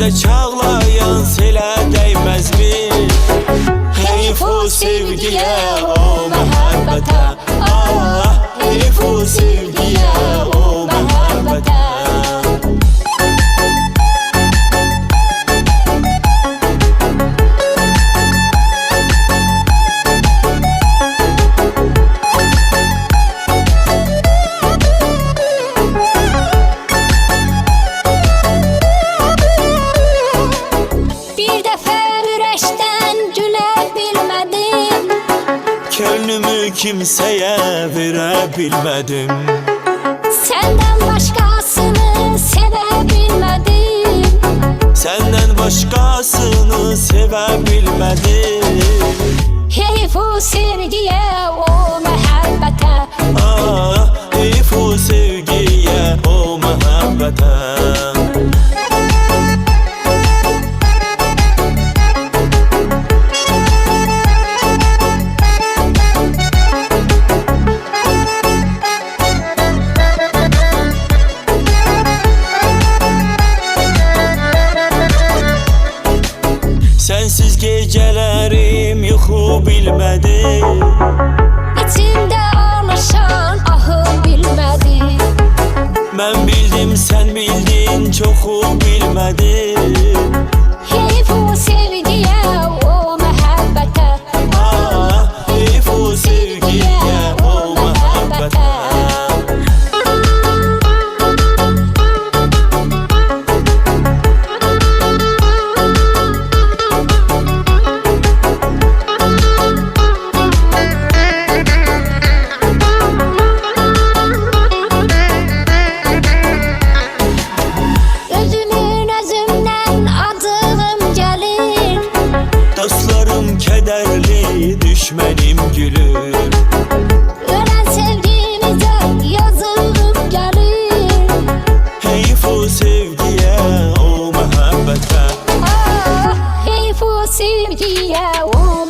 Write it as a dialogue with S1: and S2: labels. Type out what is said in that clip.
S1: Dərdə çağlayan selə dəymezmi? Heyf o sevgiyə, o məhəbbətə. Ah, heyf o sevgiyə, o məhəbbətə. Könlümü kimseye verebilmedim.
S2: Senden başkasını sevebilmedim.
S1: Senden başkasını sevebilmedim.
S2: Heyf o sevgiye, o məhəbbətə.
S1: Ah, heyf o sevgiye, o məhəbbətə. Sensiz gecelerim yuxu bilmedi.
S2: İçimdə alışan ahı bilmədi.
S1: Ben bildim sen bildin çoxu bilmedi.
S2: Heyf o sevgiye, o məhəbbətə.
S1: Ah, heyf o sevgiye, o məhəbbətə. Dostlarım kederli, düşmenim gülür.
S2: Ölen sevgimize yazığım gelir.
S1: Heyf o sevgiye, o məhəbbətə.
S2: Ah, heyf o sevgiye, o